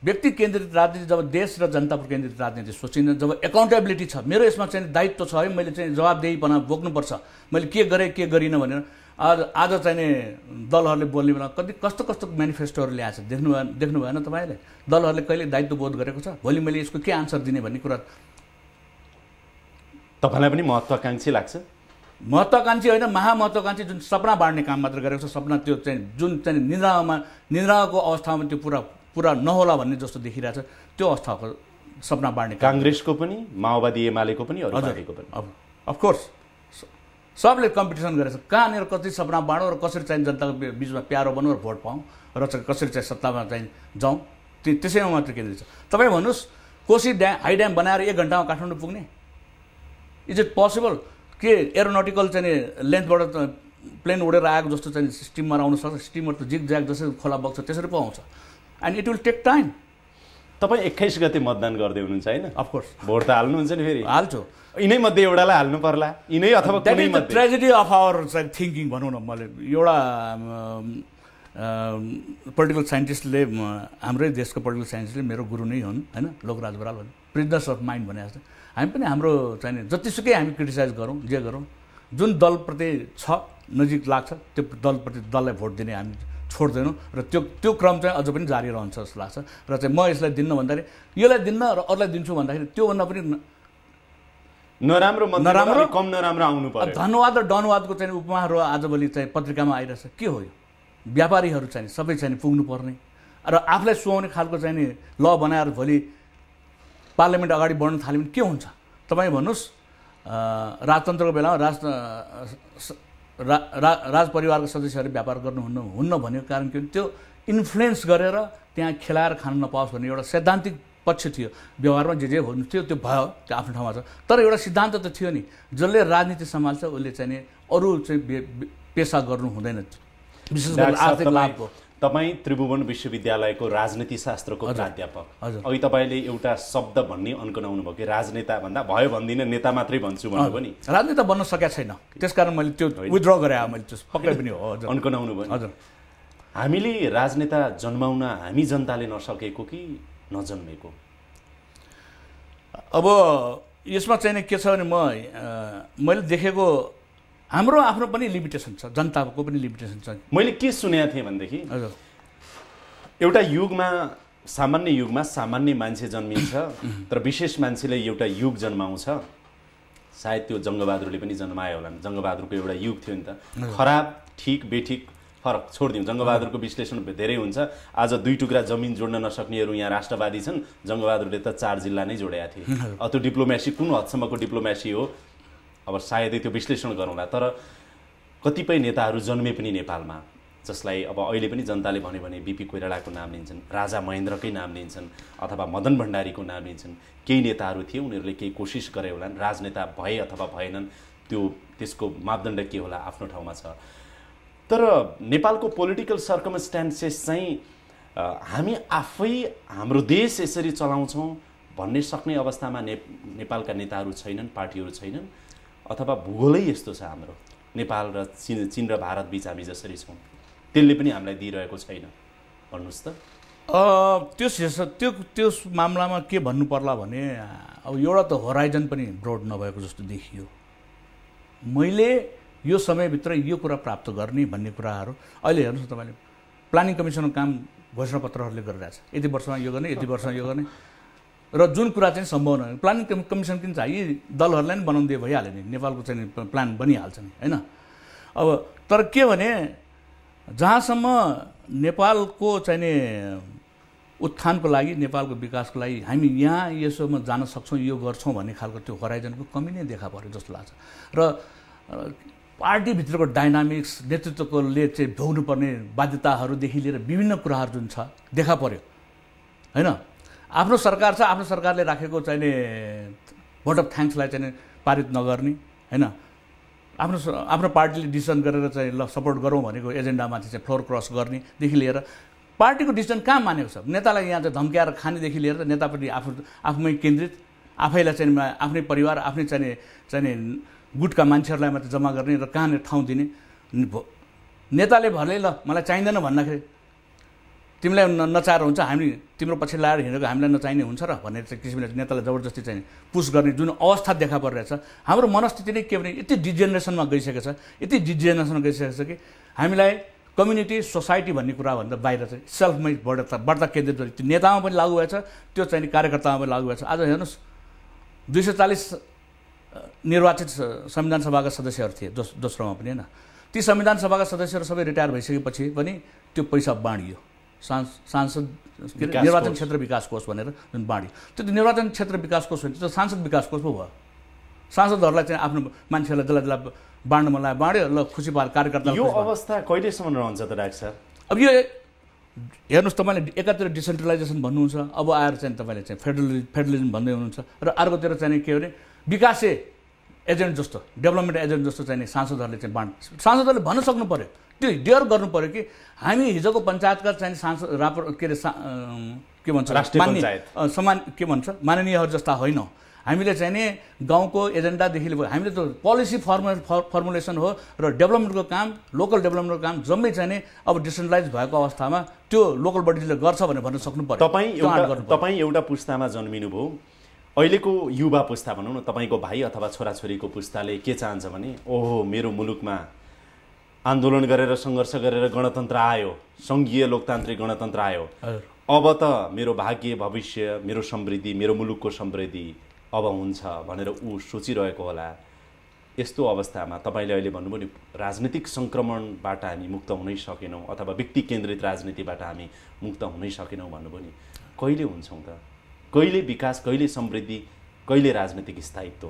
व्यक्ति केन्द्रित राजनीति, जब देश र जनता केन्द्रित राजनीति सोचिन्छ, जब एकाउन्टेबिलिटी छ, मेरो यसमा चाहिँ दायित्व छ है, मैले चाहिँ जवाबदेहीपना बोक्नुपर्छ, मैले के गरेँ के गरिनँ भनेर आज चाहिँ नि दलहरूले बोल्ने बेला कस्तो कस्तो मेनिफेस्टोहरू ल्याएको छ देख्नु भएन तपाईँले? दलहरूले कहिले दायित्व बोध गरेको छ? भोलि मैले यसको के आन्सर दिने भन्ने कुरा तपाईँलाई पनि महत्त्वाकाङ्क्षी लाग्छ? महत्त्वाकाङ्क्षी होइन, महामहत्त्वाकाङ्क्षी। जुन सपना बाँड्ने काम मात्र गरेको छ, सपना त्यो चाहिँ जुन चाहिँ निन्द्राको अवस्थामा त्यो पुरा नहोला भन्ने जस्तो देखिरहेछ, त्यो अवस्थाको सपना बाँड्ने। काङ्ग्रेसको पनि, माओवादी एमालेको पनि, अरू पार्टीको पनि। अफकोर्स सबले कम्पिटिसन गरेछ, कहाँनिर कति सपना बाँडौँ र कसरी चाहिँ जनताको बिचमा प्यारो बनौँ र भोट पाऊँ र कसरी चाहिँ सत्तामा चाहिँ जाउँ, त्यसैमा मात्र केन्द्रित छ। तपाईँ भन्नुहोस्, कोशी हाई ड्याम बनाएर 1 घन्टामा काठमाडौँ पुग्ने? Is it possible? के एरोनोटिकल चाहिँ लेन्थबाट प्लेन उडेर आएको जस्तो चाहिँ स्टिमर आउन सक्छ? स्टिमर त जिग ज्याग जसरी खोला बग्छ त्यसरी पो आउँछ। And it will take time. तपाईँ 21 गते मतदान गर्दै हुनुहुन्छ होइन? अफकोर्स। भोट त हाल्नुहुन्छ नि? फेरि हाल्छु। यिनै मध्ये एउटालाई हाल्नु पर्ला, यिनै अथवा कुनै मध्ये? ट्रेजेडी अफ आवर चाहिँ थिङ्किङ भनौँ न। मैले एउटा पोलिटिकल साइन्टिस्टले, हाम्रै देशको पोलिटिकल साइन्टिस्टले मेरो गुरु नै हुन् होइन, लोकराज बराल भन्ने, प्रिजनर्स अफ माइन्ड भने जस्तो। हामी पनि हाम्रो चाहिँ जतिसुकै हामी क्रिटिसाइज गरौँ, जे गरौँ, जुन दलप्रति छ नजिक लाग्छ त्यो दललाई भोट दिने हामी छोड्दैनौँ र त्यो क्रम चाहिँ अझ पनि जारी रहन्छ जस्तो लाग्छ। र चाहिँ म यसलाई दिन्न भन्दाखेरि यसलाई दिन्न र अरूलाई दिन्छु भन्दाखेरि त्योभन्दा पनि नराम्रो कम नराम्रो आउनु पर्यो। धन्यवाद र डनवादको चाहिँ उपमाहरू आजभोलि चाहिँ पत्रिकामा आइरहेछ। के हो यो? व्यापारीहरू चाहिँ सबै चाहिँ पुग्नुपर्ने र आफूलाई सुहाउने खालको चाहिँ नि ल बनाएर भोलि पार्लियामेन्ट अगाडि बढ्न थाल्यो भने के हुन्छ? तपाईँ भन्नुहोस्, राजतन्त्रको बेलामा राज परिवारको सदस्यहरू व्यापार हुन्न भनेको कारण के? त्यो इन्फ्लुएन्स गरेर त्यहाँ खेलाएर खान नपाओस् भन्ने एउटा सैद्धान्तिक पक्ष थियो। व्यवहारमा जे हुनु थियो त्यो भयो, त्यो आफ्नो ठाउँमा छ। तर एउटा सिद्धान्त त थियो नि, जसले राजनीति सम्हाल्छ उसले चाहिँ नि अरू चाहिँ पेसा गर्नु हुँदैन, विशेष गरी आर्थिक लाभको। तपाईँ त्रिभुवन विश्वविद्यालयको राजनीति शास्त्रको प्राध्यापक, अघि तपाईँले एउटा शब्द भन्ने अन्कनाउनु भयो कि राजनेता भन्दा भयो भन्दिनँ, नेता मात्रै भन्छु भन्नुभयो नि। राजनेता बन्न सकेको छैन, त्यसकारण मैले त्यो विथड्र गरेँ। मैले त्यो पक्कै पनि हो, अन्कनाउनु भयो। हजुर, हामीले राजनेता जन्माउन हामी जनताले नसकेको कि नजन्मेको? अब यसमा चाहिँ के छ भने मैले देखेको हाम्रो आफ्नो पनि लिमिटेसन छ, जनताको पनि लिमिटेसन छ। मैले के सुनेको थिएँ भनेदेखि हजुर एउटा सामान्य युगमा सामान्य मान्छे जन्मिन्छ, तर विशेष मान्छेले एउटा युग जन्माउँछ। सायद त्यो जङ्गबहादुरले पनि जन्मायो होला। जङ्गबहादुरको एउटा युग थियो नि त, खराब ठिक बेठिक फरक छोडिदिउँ। जङ्गबहादुरको विश्लेषण धेरै हुन्छ। आज 2 टुक्रा जमिन जोड्न नसक्नेहरू यहाँ राष्ट्रवादी छन्, जङ्गबहादुरले त 4 जिल्ला नै जोडेका थिए। त्यो डिप्लोमेसी कुन हदसम्मको डिप्लोमेसी हो अब सायदै त्यो विश्लेषण गरौँला। तर कतिपय नेताहरू जन्मे पनि नेपालमा, जसलाई अब अहिले पनि जनताले भन्यो भने बीपी कोइरालाको नाम लिन्छन्, राजा महेन्द्रकै नाम लिन्छन्, अथवा मदन भण्डारीको नाम लिन्छन्। केही नेताहरू थिए, उनीहरूले केही कोसिस गरे होलान्, राजनेता भए अथवा भएनन्, त्यसको मापदण्ड के होला आफ्नो ठाउँमा छ। तर नेपालको पोलिटिकल सर्कमस्टान्सेस चाहिँ हामी आफै हाम्रो देश यसरी चलाउँछौँ भन्ने सक्ने अवस्थामा नेपालका नेताहरू छैनन्, पार्टीहरू छैनन्, अथवा भूगोलै यस्तो छ हाम्रो नेपाल र चीन र भारत बीच हामी जसरी छौँ त्यसले पनि हामीलाई दिइरहेको छैन। भन्नुहोस् त। त्यो मामलामा के भन्नु पर्ला भने अब एउटा त होराइजन पनि ब्रोड नभएको जस्तो देखियो। मैले यो समयभित्र यो कुरा प्राप्त गर्ने भन्ने कुराहरू अहिले हेर्नुहोस् न तपाईँले, प्लानिङ कमिसनको काम घोषणापत्रहरूले गरिरहेछ, यति वर्षमा यो गर्ने, यति वर्षमा यो गर्ने, र जुन कुरा चाहिँ सम्भव नभए प्लानिङ कमिसन किन चाहिए, दलहरूलाई पनि बनाउनु दिए भइहाल्यो नि, नेपालको चाहिँ प्लान बनिहाल्छ नि होइन। अब तर के भने जहाँसम्म नेपालको चाहिँ उत्थानको लागि, नेपालको विकासको लागि हामी यहाँ यसोमा जान सक्छौँ, यो गर्छौँ भन्ने खालको त्यो होराइजनको कमी नै देखा पर्यो जस्तो लाग्छ। र पार्टीभित्रको डाइनामिक्स, नेतृत्वले चाहिँ भोग्नुपर्ने बाध्यताहरूदेखि लिएर विभिन्न कुराहरू जुन छ देखा पर्यो होइन। आफ्नो सरकार छ, आफ्नो सरकारले राखेको चाहिने भोट अफ थ्याङ्क्सलाई चाहिँ पारित नगर्ने होइन, आफ्नो पार्टीले डिसिजन गरेर चाहिँ ल सपोर्ट गरौँ भनेको एजेन्डामाथि चाहिँ फ्लोर क्रस गर्नेदेखि लिएर पार्टीको डिसिजन कहाँ मानेको छ, नेतालाई यहाँ चाहिँ धम्क्याएर खानेदेखि लिएर नेतापट्टि आफूमै केन्द्रित, आफैलाई चाहिँ आफ्नै परिवार, आफ्नै चाहिँ गुटका मान्छेहरूलाई मात्रै जम्मा गर्ने र कहाँनिर ठाउँ दिने। नेताले भले ल मलाई चाहिँदैन भन्दाखेरि तिमीलाई नचाहेर हुन्छ, हामी तिम्रो पछि लाएर हिँडेको हामीलाई नचाहिने हुन्छ र भनेर चाहिँ किसिमले नेतालाई जबरजस्ती चाहिँ पुस गर्ने जुन अवस्था देखा परिरहेछ। हाम्रो मनस्थिति नै के भने यति डिजेनेरेसनमा गइसकेको छ, यति डिजेनेरेसनमा गइसकेको छ कि हामीलाई कम्युनिटी सोसाइटी भन्ने कुरा भन्दा बाहिर चाहिँ सेल्फमै बढ्ता केन्द्रित त्यो नेतामा पनि लागू भएछ, त्यो चाहिँ कार्यकर्तामा पनि लागू भएछ। आज हेर्नुहोस् 240 निर्वाचित संविधान सभाका सदस्यहरू थिए दोस्रोमा पनि होइन, ती संविधान सभाका सदस्यहरू सबै रिटायर भइसकेपछि पनि त्यो पैसा बाँडियो, सांसद निर्वाचन क्षेत्र विकास कोष भनेर जुन बाँडियो, त्यो निर्वाचन क्षेत्र विकास कोष होइन, त्यो सांसद विकास कोष पो भयो। सांसदहरूलाई चाहिँ आफ्नो मान्छेहरूलाई जसलाई बाँड्नु मन लाग्यो बाँड्यो, ल खुसी पार कार्यकर्ता। यो अवस्था कहिलेसम्म रहन्छ त डाक्टर साहब? अब यो हेर्नुहोस्, तपाईँले एकातिर डिसेन्ट्रलाइजेसन भन्नुहुन्छ, अब आएर चाहिँ तपाईँले चाहिँ फेडरलिजम भन्दै हुनुहुन्छ, र अर्कोतिर चाहिँ के भने विकासे एजेन्ट जस्तो, डेभलपमेन्ट एजेन्ट जस्तो चाहिँ सांसदहरूले चाहिँ सांसदहरूले भन्न सक्नु पऱ्यो, त्यो डेयर गर्नु पऱ्यो कि हामी हिजोको पञ्चायतका चाहिँ सांसद के अरे के भन्छ के भन्छ माननीयहरू जस्ता होइन, हामीले चाहिँ नि गाउँको एजेन्डादेखि हामीले त पोलिसी फर्मुलेसन हो र डेभलपमेन्टको काम, लोकल डेभलपमेन्टको काम जम्मै चाहिँ नि अब डिसेन्ट्रलाइज भएको अवस्थामा त्यो लोकल बडीले गर्छ भनेर भन्न सक्नु पर्यो। तपाईँ एउटा पुस्तामा जन्मिनु भयो, अहिलेको युवा पुस्ता भनौँ न, तपाईँको भाइ अथवा छोराछोरीको पुस्ताले के चाहन्छ भने ओहो मेरो मुलुकमा आन्दोलन गरेर सङ्घर्ष गरेर गणतन्त्र आयो, सङ्घीय लोकतान्त्रिक गणतन्त्र आयो, अब त मेरो भाग्य भविष्य, मेरो समृद्धि, मेरो मुलुकको समृद्धि अब हुन्छ भनेर ऊ सोचिरहेको होला। यस्तो अवस्थामा तपाईँले अहिले भन्नुभयो नि राजनीतिक सङ्क्रमणबाट हामी मुक्त हुनै सकेनौँ अथवा व्यक्ति केन्द्रित राजनीतिबाट हामी मुक्त हुनै सकेनौँ भन्नुभयो नि, कहिले हुन्छौँ त? कहिले विकास, कहिले समृद्धि, कहिले राजनीतिक स्थायित्व?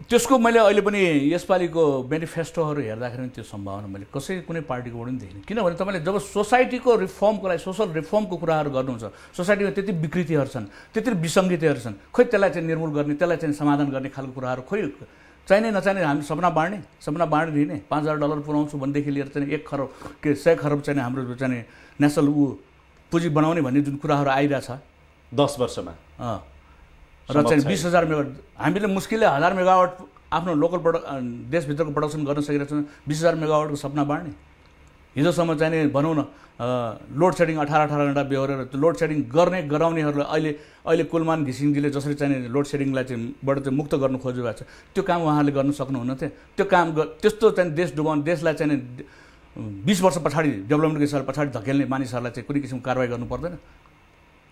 त्यसको मैले अहिले पनि यसपालिको मेनिफेस्टोहरू हेर्दाखेरि त्यो सम्भावना मैले कुनै पार्टीकोबाट पनि देखेँ। किनभने तपाईँले जब सोसाइटीको रिफर्मको लागि, सोसल रिफर्मको कुराहरू गर्नुहुन्छ, सोसाइटीमा त्यति विकृतिहरू छन्, त्यति विसङ्गतिहरू छन्, खोइ त्यसलाई चाहिँ निर्मूल गर्ने, त्यसलाई चाहिँ समाधान गर्ने खालको कुराहरू खोइ चाहिने नचाहिने हामी सपना बाँडिदिने $5,000 पुऱ्याउँछु भनेदेखि लिएर चाहिँ 1 खरब के 100 खरब चाहिँ हाम्रो चाहिँ नेसनल पुँजी बनाउने भन्ने जुन कुराहरू आइरहेछ 10 वर्षमा र चाहिँ 20,000 मेगावाट, हामीले मुस्किलले 1000 मेगावाट आफ्नो लोकल देशभित्रको प्रडक्सन गर्न सकिरहेको छौँ, 20,000 मेगावाटको सपना बाँड्ने हिजोसम्म चाहिँ नि भनौँ न लोड सेडिङ 18 घन्टा बेहोरेर त्यो लोड सेडिङ गराउनेहरूलाई अहिले कुलमान घिसिङजीले जसरी चाहिँ लोड सेडिङलाई चाहिँ मुक्त गर्नु खोज्नु भएको छ त्यो काम उहाँले गर्न सक्नुहुन्न थियो। त्यो काम त्यस्तो चाहिँ देश डुबाउनु देशलाई चाहिँ 20 वर्ष पछाडि डेभलपमेन्टको हिसाबले पछाडि धकेल्ने मानिसहरूलाई चाहिँ कुनै किसिमको कारवाही गर्नु पर्दैन।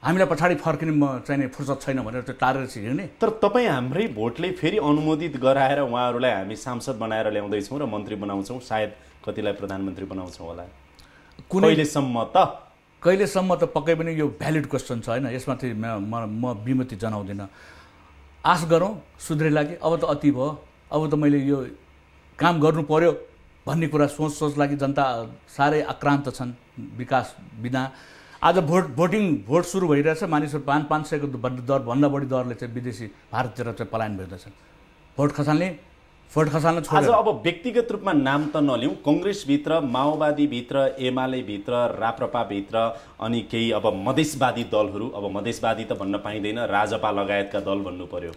हामीलाई पछाडि फर्किने चाहिँ फुर्सद छैन भनेर त्यो टारेर हिँड्ने। तर तपाईँ हाम्रै भोटले फेरि अनुमोदित गराएर उहाँहरूलाई हामी सांसद बनाएर ल्याउँदैछौँ र मन्त्री बनाउँछौँ, सायद कतिलाई प्रधानमन्त्री बनाउँछौँ होला। कहिलेसम्म त पक्कै पनि यो भ्यालिड क्वेसन छ होइन, यसमाथि म विमति जनाउँदिनँ। आश गरौँ सुध्रेला कि अब त अति भयो, अब त मैले यो काम गर्नु पर्यो भन्ने कुरा सोच लागि जनता साह्रै आक्रान्त छन् विकास बिना। आज भोट सुरु भइरहेछ, मानिसहरू 500 को दर भन्दा बढी दरले चाहिँ विदेशी भारततिर चाहिँ पलायन भइरहेछ। भोट खसाल्न आज अब व्यक्तिगत रूपमा नाम त नलिउँ, कङ्ग्रेसभित्र, माओवादीभित्र, एमालेभित्र, राप्रपाभित्र अनि केही अब मधेसवादी दलहरू, अब मधेसवादी त भन्न पाइँदैन, राजपा लगायतका दल भन्नु पर्यो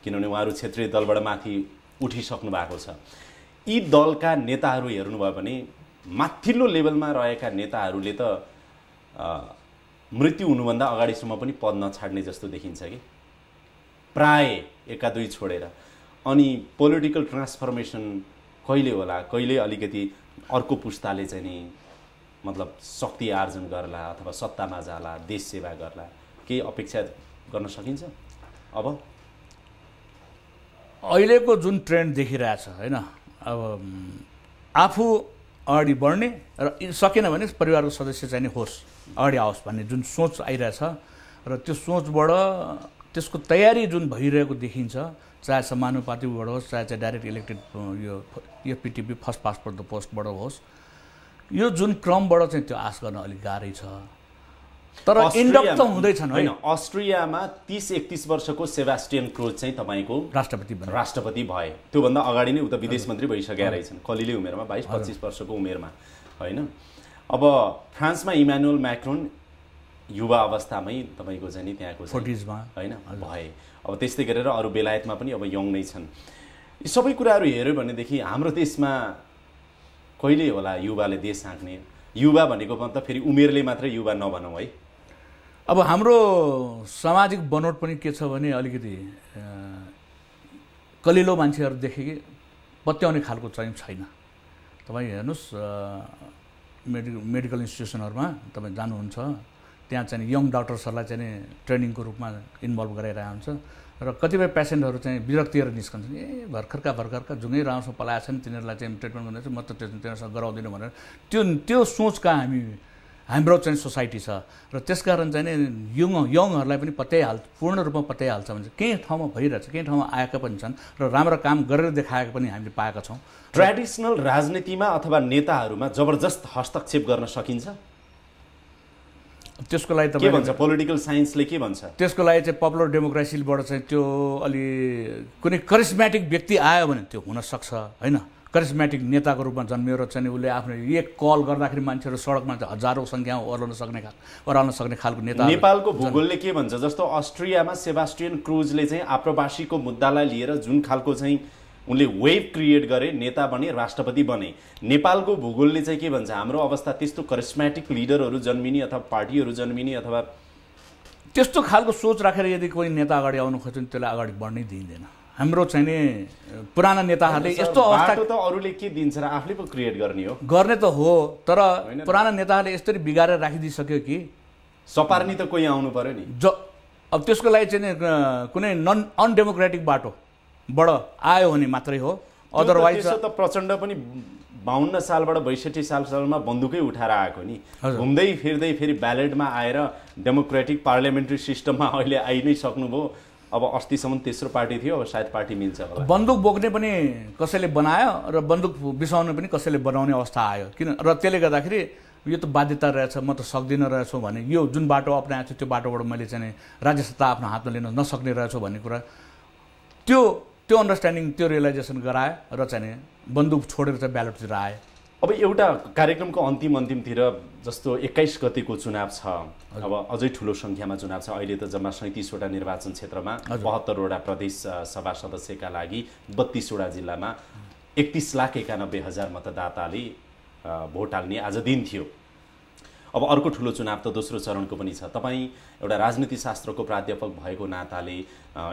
किनभने उहाँहरू क्षेत्रीय दलबाट माथि उठिसक्नु भएको छ। यी दलका नेताहरू हेर्नुभयो भने माथिल्लो लेभलमा रहेका नेताहरूले त मृत्यु हुनुभन्दा अगाडिसम्म पनि पद नछाड्ने जस्तो देखिन्छ कि प्राय एका दुई छोडेर। अनि पोलिटिकल ट्रान्सफर्मेसन कहिले होला, कहिले अलिकति अर्को पुस्ताले चाहिँ नि मतलब शक्ति आर्जन गर्ला अथवा सत्तामा जाला, देश सेवा गर्ला, केही अपेक्षा गर्न सकिन्छ? अब अहिलेको जुन ट्रेन्ड देखिरहेछ होइन, अब आफू अगाडि बढ्ने र सकेन भने परिवारको सदस्य चाहिँ होस् अगाडि आओस् भन्ने जुन सोच आइरहेछ र त्यो सोचबाट त्यसको तयारी जुन भइरहेको देखिन्छ, चाहे समानुपातिबाट होस्, चाहे डाइरेक्ट इलेक्टेड यो एफपिटिपी फर्स्ट पास्ट द पोस्टबाट होस्, यो जुन क्रमबाट चाहिँ त्यो आश गर्न अलिक गाह्रै छ। तर इन्डक्ट त हुँदैछन् होइन। अस्ट्रियामा 30-31 वर्षको सेबास्टियन क्रोज चाहिँ तपाईँको राष्ट्रपति भए, त्योभन्दा अगाडि नै उता विदेश मन्त्री भइसकेका रहेछन् कलिले उमेरमा, 22-25 वर्षको उमेरमा होइन। अब फ्रान्समा इमानुएल म्याक्रोन युवा अवस्थामै तपाईँको चाहिँ नि त्यहाँको 40s मा होइन भए। अब त्यस्तै गरेर अरू बेलायतमा पनि अब यङ नै छन्। यी सबै कुराहरू हेऱ्यो भनेदेखि हाम्रो देशमा कहिले होला युवाले देश हाँक्ने? युवा भनेको त फेरि उमेरले मात्रै युवा नभनौँ है। अब हाम्रो सामाजिक बनोट पनि के छ भने अलिकति कलिलो मान्छेहरू देखे कि पत्याउने खालको चाहिँ छैन। तपाईँ हेर्नुहोस् मेडिकल इन्स्टिट्युसनहरूमा तपाईँ जानुहुन्छ, त्यहाँ चाहिँ यङ डाक्टर्सहरूलाई चाहिँ ट्रेनिङको रूपमा इन्भल्भ गराइरहेको हुन्छ र कतिपय पेसेन्टहरू चाहिँ विरक्तिएर निस्कन्छन्, ए भर्खरका जुनै राम्रोसँग पलाएको छ नि तिनीहरूलाई चाहिँ ट्रिटमेन्ट गर्दैछ, म त तिनीहरूसँग गराउँदिनँ भनेर त्यो सोचका हाम्रो चाहिँ सोसाइटी छ र त्यसकारण चाहिँ यङहरूलाई पनि पूर्ण रूपमा पत्याइहाल्छ भने केही ठाउँमा भइरहेछ, केही ठाउँमा आएका पनि छन् र राम्रो काम गरेर देखाएका पनि हामीले पाएका छौँ। ट्रेडिसनल राजनीतिमा अथवा नेताहरूमा जबरजस्त हस्तक्षेप गर्न सकिन्छ? त्यसको लागि के भन्छ पोलिटिकल साइन्सले के भन्छ? त्यसको लागि चाहिँ पपुलर डेमोक्रेसीबाट चाहिँ त्यो अलि कुनै करिस्मेटिक व्यक्ति आयो भने त्यो हुनसक्छ होइन। करिस्मेटिक नेताको रूपमा जन्मियो र चाहिँ उसले आफ्नो एक कल गर्दाखेरि मान्छेहरू सडकमा हजारौँ सङ्ख्यामा ओर्लाउन सक्ने खालको नेता। नेपालको भूगोलले के भन्छ? जस्तो अस्ट्रियामा सेबास्टियन क्रुजले चाहिँ आप्रवासीको मुद्दालाई लिएर जुन खालको चाहिँ उनले वेभ क्रिएट गरे, नेता बने, राष्ट्रपति बने। नेपालको भूगोलले चाहिँ के भन्छ? हाम्रो अवस्था त्यस्तो करिस्मेटिक लिडरहरू जन्मिने अथवा पार्टीहरू जन्मिने अथवा त्यस्तो खालको सोच राखेर यदि कोही नेता अगाडि आउनु खोज्छ भने त्यसलाई अगाडि बढ्नै दिइँदैन। हाम्रो चाहिँ नि पुराना नेताहरूले यस्तो अवस्था त अरूले के दिन्छ र आफूले पो क्रिएट गर्ने हो, गर्ने त हो, तर पुराना नेताहरूले यस्तरी बिगारेर राखिदिइसक्यो कि सपार्नी त कोही आउनु पर्यो नि। अब त्यसको लागि चाहिँ कुनै अनडेमोक्रेटिक बाटोबाट आयो भने मात्रै हो, अदरवाइज त प्रचण्ड पनि 52 सालबाट 62 सालसम्ममा बन्दुकै उठाएर आएको नि, घुम्दै फिर्दै फेरि ब्यालेटमा आएर डेमोक्रेटिक पार्लियामेन्ट्री सिस्टममा अहिले आइ नै सक्नुभयो। अब अस्तिसम्म तेस्रो पार्टी थियो, अब सायद पार्टी मिल्छ होला। बन्दुक बोक्ने पनि कसैले बनायो र बन्दुक बिसाउने पनि कसैले बनाउने अवस्था आयो किन, र त्यसले गर्दाखेरि यो त बाध्यता रहेछ, म त सक्दिनँ रहेछु भने यो जुन बाटो अप्नाएको छु त्यो बाटोबाट मैले चाहिँ राज्य सत्ता आफ्नो हातमा लिन नसक्ने रहेछु भन्ने कुरा त्यो अन्डरस्ट्यान्डिङ, त्यो रियलाइजेसन गरायो र चाहिँ बन्दुक छोडेर चाहिँ ब्यालेटतिर आयो। अब एउटा कार्यक्रमको अन्तिमतिर जस्तो 21 गतिको चुनाव छ, अब अझै ठुलो सङ्ख्यामा चुनाव छ। अहिले त जम्मा 37वटा निर्वाचन क्षेत्रमा 72वटा प्रदेश सभा सदस्यका लागि 32वटा जिल्लामा 31,91,000 मतदाताले भोट हाल्ने आज दिन थियो। अब अर्को ठुलो चुनाव त दोस्रो चरणको पनि छ। तपाईँ एउटा राजनीति शास्त्रको प्राध्यापक भएको नाताले,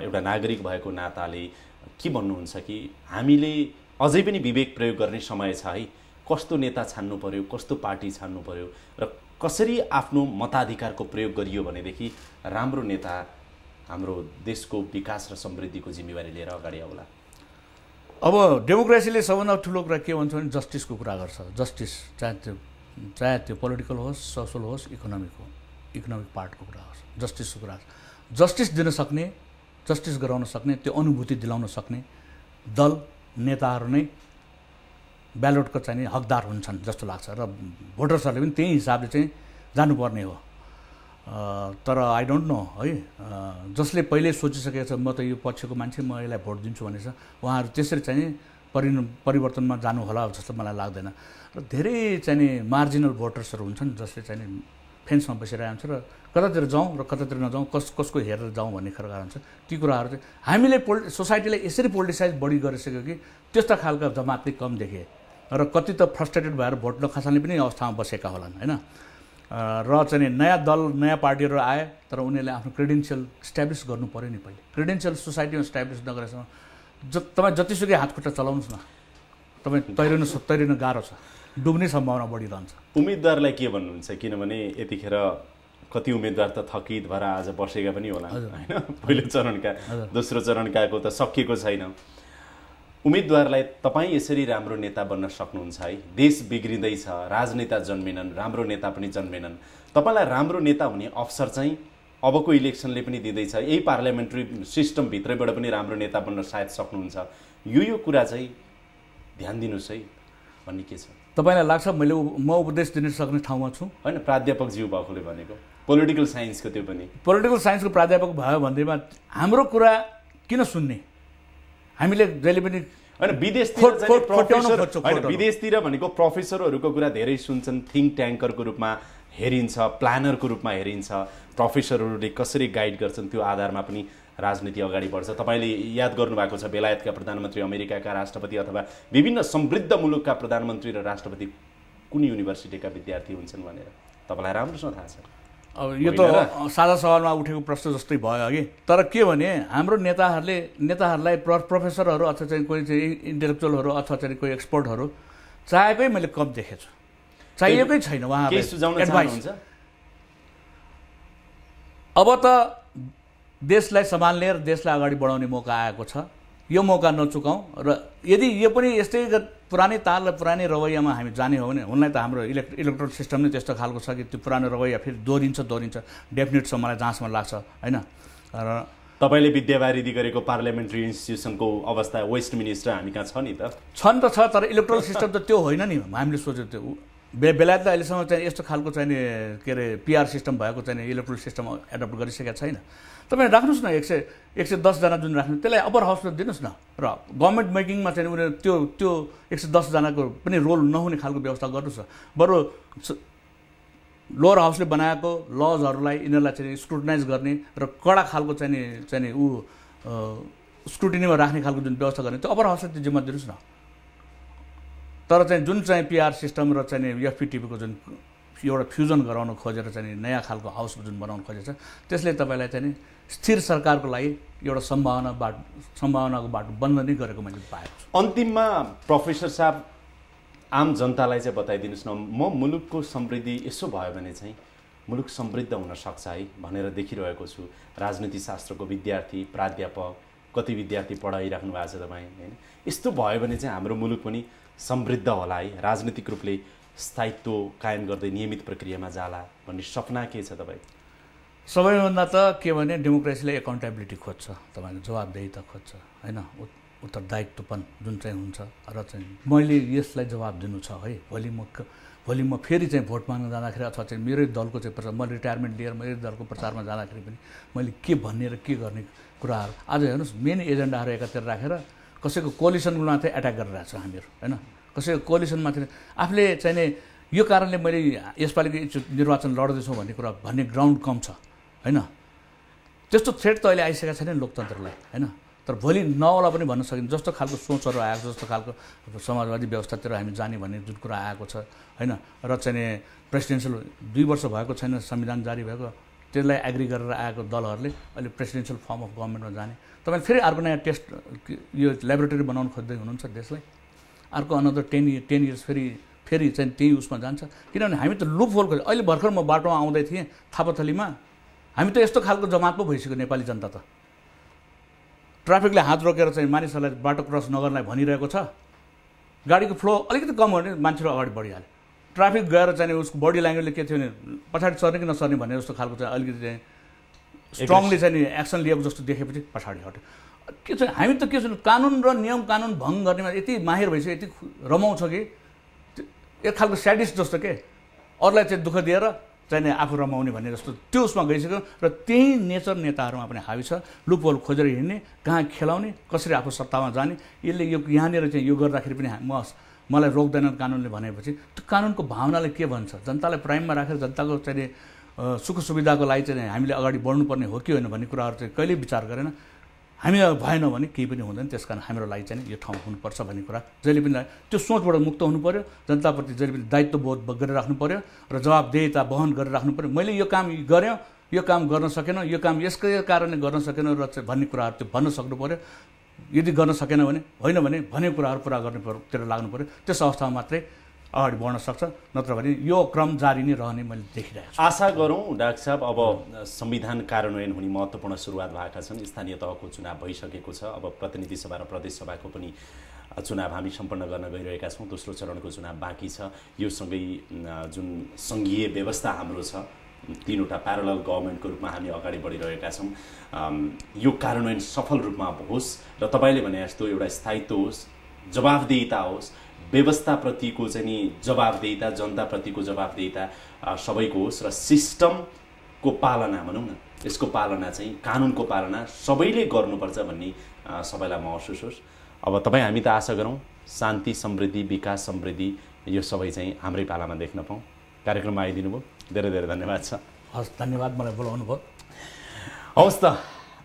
एउटा नागरिक भएको नाताले के भन्नुहुन्छ कि हामीले अझै पनि विवेक प्रयोग गर्ने समय छ है? कस्तो नेता छान्नु पर्यो, कस्तो पार्टी छान्नु पर्यो र कसरी आफ्नो मताधिकारको प्रयोग गरियो भनेदेखि राम्रो नेता हाम्रो देशको विकास र समृद्धिको जिम्मेवारी लिएर अगाडि आउला? अब डेमोक्रेसीले सबभन्दा ठुलो कुरा के भन्छ भने जस्टिसको कुरा गर्छ। जस्टिस चाहे त्यो पोलिटिकल होस्, सोसल होस्, इकोनोमिक पार्टको कुरा होस्, जस्टिसको कुरा। जस्टिस दिन सक्ने, जस्टिस गराउन सक्ने, त्यो अनुभूति दिलाउन सक्ने दल नेताहरू नै ब्यालोटको चाहिँ हकदार हुन्छन् जस्तो लाग्छ र भोटर्सहरूले पनि त्यही हिसाबले चाहिँ जानुपर्ने हो। तर आई डोन्ट नो है, जसले पहिले सोचिसकेको छ म त यो पक्षको मान्छे, म यसलाई भोट दिन्छु भनेछ, उहाँहरू त्यसरी चाहिँ परिवर्तनमा जानु होला जस्तो मलाई लाग्दैन। र धेरै चाहिँ मार्जिनल भोटर्सहरू हुन्छन् जसले चाहिँ फेन्समा बसिरहेको हुन्छ र कतातिर जाउँ र कतातिर नजाउँ, कसको हेरेर जाउँ भन्ने खालको हुन्छ। ती कुराहरू चाहिँ हामीले सोसाइटीलाई यसरी पोलिटिसाइज बढी गरिसक्यो कि त्यस्ता खालका जमातले कम देखे र कति त फ्रस्ट्रेटेड भएर भोट नखसाल्ने पनि अवस्थामा बसेका होलान् होइन। र चाहिँ नयाँ दल, नयाँ पार्टीहरू आए तर उनीहरूले आफ्नो क्रेडेन्सियल इस्ट्याब्लिस गर्नु पऱ्यो नि। पहिले क्रेडेन्सियल सोसाइटीमा इस्ट्याब्लिस नगरेसम्म तपाईँ जतिसुकै हातखुट्टा चलाउनुहोस् न, तपाईँ तैरिन गाह्रो छ, डुब्ने सम्भावना बढिरहन्छ। उम्मेदवारलाई के भन्नुहुन्छ? किनभने यतिखेर कति उम्मेदवार त थकित भएर आज बसेका पनि होला होइन। पहिलो चरणका, दोस्रो चरणकाको त सकिएको छैन। उम्मेदवारलाई तपाईँ यसरी राम्रो नेता बन्न सक्नुहुन्छ है? देश बिग्रिँदैछ, राजनेता जन्मेनन्, राम्रो नेता पनि जन्मेनन्। तपाईँलाई राम्रो नेता हुने अवसर चाहिँ अबको इलेक्सनले पनि दिँदैछ। यही पार्लियामेन्ट्री सिस्टमभित्रैबाट पनि राम्रो नेता बन्न सायद सक्नुहुन्छ। यो कुरा चाहिँ ध्यान दिनुहोस् है भन्ने के छ? तपाईँलाई लाग्छ म उपदेश दिन सक्ने ठाउँमा छु? होइन, प्राध्यापकज्यू भएकोले भनेको, पोलिटिकल साइन्सको, त्यो पनि पोलिटिकल साइन्सको प्राध्यापक भयो भन्दैमा हाम्रो कुरा किन सुन्ने? हामीले जहिले पनि होइन विदेशतिर भनेको प्रोफेसरहरूको कुरा धेरै सुन्छन्, थिङ्क ट्याङ्करको रूपमा हेरिन्छ, प्लानरको रूपमा हेरिन्छ, प्रोफेसरहरूले कसरी गाइड गर्छन् त्यो आधारमा पनि राजनीति अगाडि बढ्छ। तपाईँले याद गर्नुभएको छ बेलायतका प्रधानमन्त्री, अमेरिकाका राष्ट्रपति अथवा विभिन्न समृद्ध मुलुकका प्रधानमन्त्री र राष्ट्रपति कुन युनिभर्सिटीका विद्यार्थी हुन्छन् भनेर तपाईँलाई राम्रोसँग थाहा छ। अब यो त साझा सवालमा उठेको प्रश्न जस्तै भयो कि, तर के भने हाम्रो नेताहरूलाई प्रोफेसरहरू अथवा चाहिँ कोही चाहिँ इन्टेलेक्चुअलहरू अथवा चाहिँ कोही एक्सपर्टहरू चाहेकै मैले कम देखेको छु, चाहिएकै छैन उहाँहरूले एडभाइस। अब त देशलाई सम्हाल्ने र देशलाई अगाडि बढाउने मौका आएको छ, यो मौका नचुकाउँ। र यदि यो पनि यस्तै पुरानै ताल र पुरानै रवैयामा हामी जाने हो भने, हुनलाई त हाम्रो इलेक्ट्रोल सिस्टम नै त्यस्तो खालको छ कि त्यो पुरानो रवैया फेरि दोहोरिन्छ डेफिनेट छ मलाई जहाँसम्म लाग्छ होइन। र तपाईँले विद्यावारिधि गरेको पार्लियामेन्ट्री इन्स्टिट्युसनको अवस्था वेस्ट मिनिस्टर हामी कहाँ छ नि त? छन् त छ, तर इलेक्ट्रोल सिस्टम त त्यो होइन नि। हामीले सोच्यो त्यो बेलायतले अहिलेसम्म चाहिँ यस्तो खालको चाहिँ के अरे पिआर सिस्टम भएको चाहिँ इलेक्ट्रोल सिस्टम एडप्ट गरिसकेका छैन। तपाईँ राख्नुहोस् न 110 जना जुन राख्नु, त्यसलाई अप्पर हाउसमा दिनुहोस् न। र गभर्मेन्ट मेकिङमा चाहिँ उनीहरू त्यो 110 जनाको पनि रोल नहुने खालको व्यवस्था गर्नुहोस् न। बरु लोवर हाउसले बनाएको लजहरूलाई यिनीहरूलाई चाहिँ स्क्रुटिनाइज गर्ने र कडा खालको चाहिँ स्क्रुटिनीमा राख्ने खालको जुन व्यवस्था गर्ने, त्यो अप्पर हाउसले त्यो जिम्मा दिनुहोस् न। तर चाहिँ जुन चाहिँ पिआर सिस्टम र चाहिँ एफपिटिपीको जुन एउटा फ्युजन गराउन खोजेर चाहिँ नयाँ खालको हाउस जुन बनाउन खोजेछ, त्यसले तपाईँलाई चाहिँ स्थिर सरकारको लागि एउटा सम्भावनाको बाटो बन्द नै गरेको मैले पाएको छु। अन्तिममा प्रोफेसर साहब, आम जनतालाई चाहिँ बताइदिनुहोस् न, मुलुकको समृद्धि यसो भयो भने चाहिँ मुलुक समृद्ध हुन सक्छ है भनेर देखिरहेको छु। राजनीति शास्त्रको विद्यार्थी, प्राध्यापक, कति विद्यार्थी पढाइराख्नु भएको छ तपाईँ होइन? यस्तो भयो भने चाहिँ हाम्रो मुलुक पनि समृद्ध होला है, राजनीतिक रूपले स्थायित्व कायम गर्दै नियमित प्रक्रियामा जाला भन्ने सपना के छ तपाईँ? सबैभन्दा त के भने डेमोक्रेसीले एकाउन्टेबिलिटी खोज्छ, तपाईँको जवाबदेहिता खोज्छ होइन, उत्तरदायित्वपन जुन चाहिँ हुन्छ। र चाहिँ मैले यसलाई जवाब दिनु छ है, भोलि म फेरि चाहिँ भोट माग्न जाँदाखेरि अथवा चाहिँ मेरै दलको चाहिँ प्रचार, म रिटायरमेन्ट लिएर मेरै दलको प्रचारमा जाँदाखेरि पनि मैले के भन्ने र के गर्ने कुराहरू आज हेर्नुहोस्, मेन एजेन्डाहरू एकातिर राखेर कसैको कोलिसनमाथि एट्याक गरिरहेको छ हामीहरू होइन। कसैको कोलिसनमाथि आफूले चाहिँ यो कारणले मैले यसपालिको निर्वाचन लड्दैछौँ भन्ने ग्राउन्ड कम छ होइन। त्यस्तो थ्रेट त अहिले आइसकेको छैन लोकतन्त्रलाई होइन। तर भोलि नहोला पनि भन्न सकिन्छ। जस्तो खालको सोचहरू आएको, जस्तो खालको समाजवादी व्यवस्थातिर हामी जाने भन्ने जुन कुरा आएको छ होइन, र चाहिँ प्रेसिडेन्सियल 2 वर्ष भएको छैन संविधान जारी भएको, त्यसलाई एग्री गरेर आएको दलहरूले अहिले प्रेसिडेन्सियल फर्म अफ गभर्मेन्टमा जाने। तपाईँ फेरि अर्को नयाँ टेस्ट यो ल्याबोरेटरी बनाउन खोज्दै हुनुहुन्छ देशलाई, अर्को अनदर 10 इयर्स फेरि चाहिँ त्यही उसमा जान्छ। किनभने हामी त लुप होल खोज्छ। अहिले भर्खर म बाटोमा आउँदै थिएँ थापाथलीमा, हामी त यस्तो खालको जमात पो भइसक्यो नेपाली जनता त। ट्राफिकले हात रोकेर चाहिँ मानिसहरूलाई बाटो क्रस नगर्नलाई भनिरहेको छ, गाडीको फ्लो अलिकति कम हो भने मान्छेहरू अगाडि बढिहाल्यो। ट्राफिक गएर चाहिँ उसको बडी ल्याङ्ग्वेजले के थियो भने पछाडि सर्ने कि नसर्ने भन्ने जस्तो खालको चाहिँ अलिकति चाहिँ स्ट्रङली चाहिँ एक्सन लिएको जस्तो देखेपछि पछाडि हट्यो। के छ हामी त के छ कानुन र नियम कानुन भङ्ग गर्नेमा यति माहिर भइसक्यो, यति रमाउँछ कि एक खालको स्याडिस्ट जस्तो के अरूलाई चाहिँ दुःख दिएर चाहिँ आफू रमाउने भन्ने जस्तो त्यो उसमा गइसक्यो। र त्यही नेचर नेताहरूमा पनि हावी छ, लुपहोल खोजेर हिँड्ने, कहाँ खेलाउने, कसरी आफू सत्तामा जाने। यसले यो यहाँनिर चाहिँ यो गर्दाखेरि पनि मलाई रोक्दैन कानुनले भनेपछि त्यो कानुनको भावनाले के भन्छ, जनतालाई प्राइममा राखेर जनताको चाहिँ सुख सुविधाको लागि चाहिँ हामीले अगाडि बढ्नुपर्ने हो कि होइन भन्ने कुराहरू चाहिँ कहिल्यै विचार गरेन। हामी भएन भने केही पनि हुँदैन, त्यस कारण हाम्रो लागि चाहिँ यो ठाउँ हुनुपर्छ भन्ने कुरा जहिले पनि त्यो सोचबाट मुक्त हुनु पऱ्यो। जनताप्रति जहिले पनि दायित्वबोध गरेर राख्नु पऱ्यो र जवाबदेहिता वहन गरेर राख्नु पऱ्यो। मैले यो काम गरेँ, यो काम गर्न सकेन, यो काम यसकै कारणले गर्न सकेन र चाहिँ भन्ने कुराहरू त्यो भन्न सक्नु पऱ्यो। यदि गर्न सकेन भने होइन भने भनेको कुराहरू पुरा गर्नेतिर लाग्नु पऱ्यो। त्यस अवस्थामा मात्रै अगाडि बढ्न सक्छ, नत्र भने यो क्रम जारी नै रहने मैले देखिरहेको छु। आशा गरौँ डाक्टर साहब, अब संविधान कार्यान्वयन हुने महत्त्वपूर्ण सुरुवात भएका छन्, स्थानीय तहको चुनाव भइसकेको छ, अब प्रतिनिधि सभा र प्रदेश सभाको पनि चुनाव हामी सम्पन्न गर्न गइरहेका छौँ, दोस्रो चरणको चुनाव बाँकी छ। यो सँगै जुन सङ्घीय व्यवस्था हाम्रो छ, 3वटा प्यारलल गभर्मेन्टको रूपमा हामी अगाडि बढिरहेका छौँ, यो कार्यान्वयन सफल रूपमा होस् र तपाईँले भने जस्तो एउटा स्थायित्व होस्, जवाबदेहिता होस्, व्यवस्थाप्रतिको चाहिँ नि जवाबदेहिता, जनताप्रतिको जवाबदेहिता सबैको होस् र सिस्टमको पालना भनौँ न, यसको पालना चाहिँ कानुनको पालना सबैले गर्नुपर्छ भन्ने सबैलाई महसुस होस्। अब तपाईँ हामी त आशा गरौँ शान्ति समृद्धि विकास समृद्धि यो सबै चाहिँ हाम्रै पालामा देख्न पाऊँ। कार्यक्रममा आइदिनु भयो, धेरै धेरै धन्यवाद छ। हस्, धन्यवाद मलाई बोलाउनु भयो। हवस् त,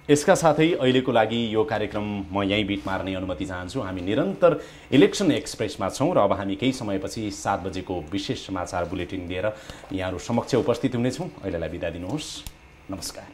यसका साथै अहिलेको लागि यो कार्यक्रम म यहीँ बिट मार्ने अनुमति चाहन्छु। हामी निरन्तर इलेक्सन एक्सप्रेसमा छौँ र अब हामी केही समयपछि 7 बजेको विशेष समाचार बुलेटिन लिएर यहाँहरू समक्ष उपस्थित हुनेछौँ। अहिलेलाई बिदा दिनुहोस्, नमस्कार।